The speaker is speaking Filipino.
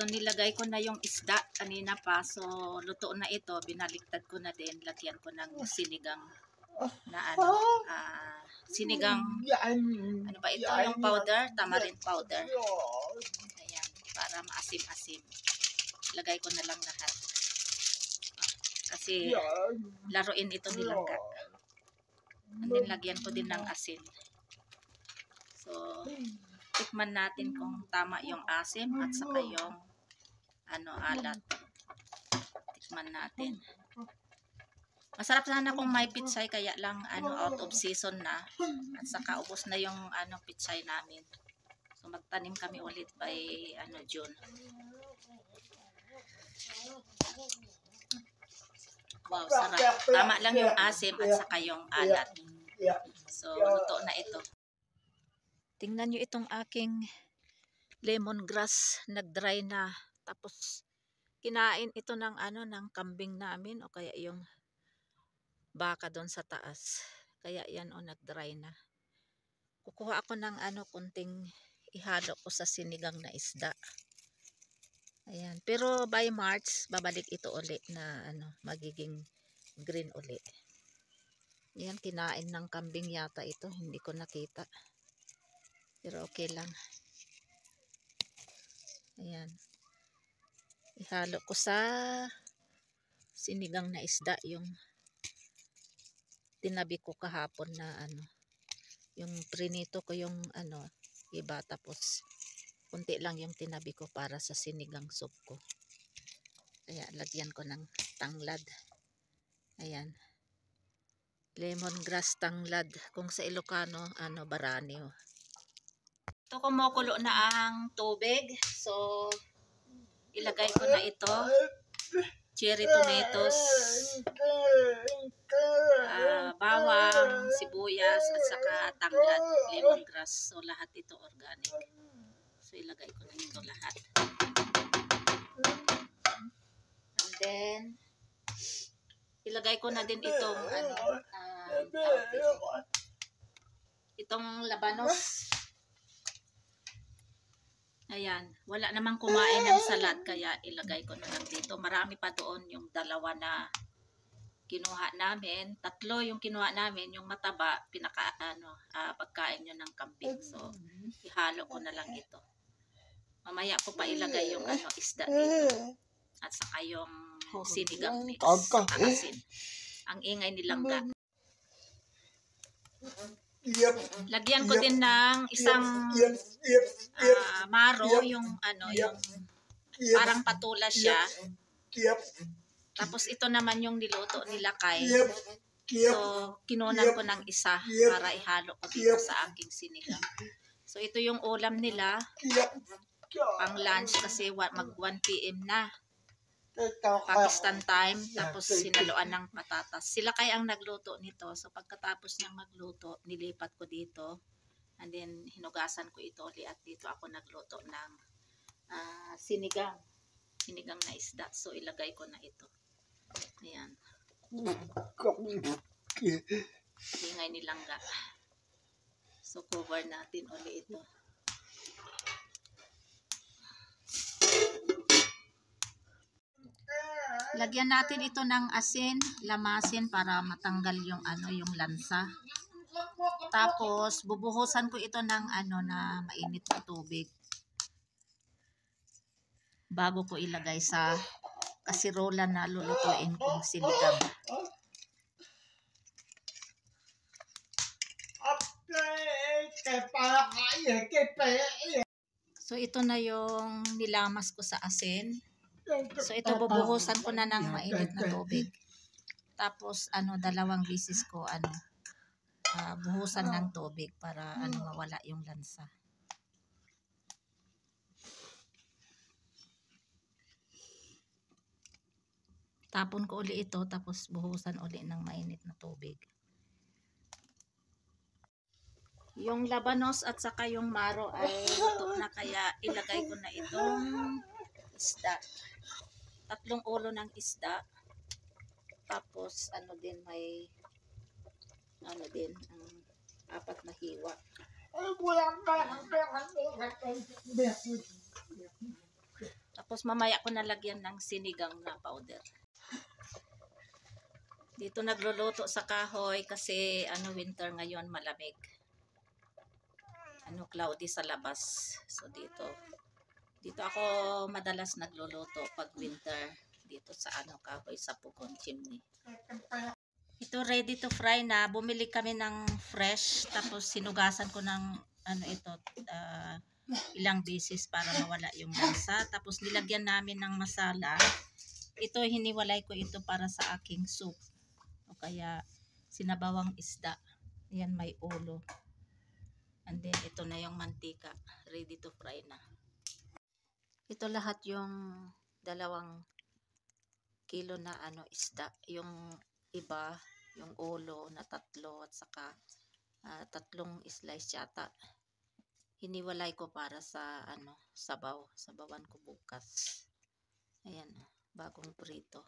Ito nilagay ko na yung isda kanina pa. So luto na ito. Binaliktad ko na din. Lagyan ko ng sinigang na ano. Sinigang. Ano ba ito? Yung powder. Tamarind powder. Ayan. Para maasim-asim. Lagay ko na lang lahat. Kasi laruin ito nilangga. And then lagyan ko din ng asin. So tikman natin kung tama yung asim at saka yung alat. Tikman natin. Masarap sana kung may pitsay, kaya lang out of season na at saka ubos na yung pitsay namin. So magtanim kami ulit by June. Wow, sarap. Tama lang yung asim at saka yung alat. So luto na ito. Tingnan nyo itong aking lemongrass, nag-dry na. Tapos kinain ito ng ng kambing namin o kaya yung baka doon sa taas. Kaya yan nag-dry na. Kukuha ako ng kunting ihalo ko sa sinigang na isda. Ayan, pero by March babalik ito uli na magiging green uli. Ayan, kinain ng kambing yata ito, hindi ko nakita. Pero okay lang. Ayan. Ihalo ko sa sinigang na isda yung tinabi ko kahapon na yung prinito ko yung iba, tapos kunti lang yung tinabi ko para sa sinigang soup ko. Kaya lagyan ko ng tanglad. Ayan. Lemongrass tanglad. Kung sa Ilocano, baranio. Ito kumukulo na ang tubig. So, ilagay ko na ito. Cherry tomatoes, bawang, sibuyas, at saka tanglad, lemongrass. So, lahat ito organic. So, ilagay ko na ito lahat. And then, ilagay ko na din itong itong labanos. Ayan, wala namang kumain ng salad kaya ilagay ko na lang dito. Marami pa doon yung dalawa na kinuha namin. Tatlo yung kinuha namin, yung mataba, pagkain nyo ng kambing. So, ihalo ko na lang ito. Mamaya ko pa ilagay yung isda dito. At saka yung sinigang mix. Asin. Ang ingay nilangga. Lagyan ko din ng isang maro, yung yung parang patula siya. Tapos ito naman yung niluto nila kay. So kinunan ko ng isa para ihalo ko dito sa aking sinigang. So ito yung ulam nila pang lunch kasi mag 1 PM na. Pakistan time, tapos sinaluan ng patatas. Sila kaya ang nagluto nito. So pagkatapos niyang magluto, nilipat ko dito. And then hinugasan ko ito ulit at dito ako nagluto ng sinigang na isda. So ilagay ko na ito. Ayan. Ingay nilangga. So cover natin ulit ito. Lagyan natin ito ng asin, lamasin para matanggal yung yung lansa. Tapos bubuhusan ko ito ng na mainit na tubig. Bago ko ilagay sa kasirola na lulutuin kong sinigang. So ito na yung nilamas ko sa asin. So ito bubuhusan ko na ng mainit na tubig. Tapos dalawang bisis ko buhusan ng tubig para mawala yung lansa. Tapon ko uli ito tapos buhusan uli ng mainit na tubig. Yung labanos at saka yung maro ay luto na, kaya ilagay ko na itong isda. 3 ulo ng isda. Tapos din may 4 na hiwa. Tapos mamaya ko nalagyan ng sinigang na powder. Dito nagluluto sa kahoy kasi winter ngayon, malamig. Cloudy sa labas. So dito ako madalas nagluluto pag winter dito sa kahoy sa pugon chimney. Ito ready to fry na. Bumili kami ng fresh tapos sinugasan ko ng ilang beses para mawala yung lasa. Tapos nilagyan namin ng masala. Ito hiniwalay ko ito para sa aking soup. O kaya sinabawang isda. Yan, may ulo. And then ito na yung mantika. Ready to fry na. Ito lahat yung 2 kilo na isda. Yung iba, yung ulo na 3 at saka 3 slice yata. Hiniwalay ko para sa sabaw. Sabawan ko bukas. Ayan, bagong prito.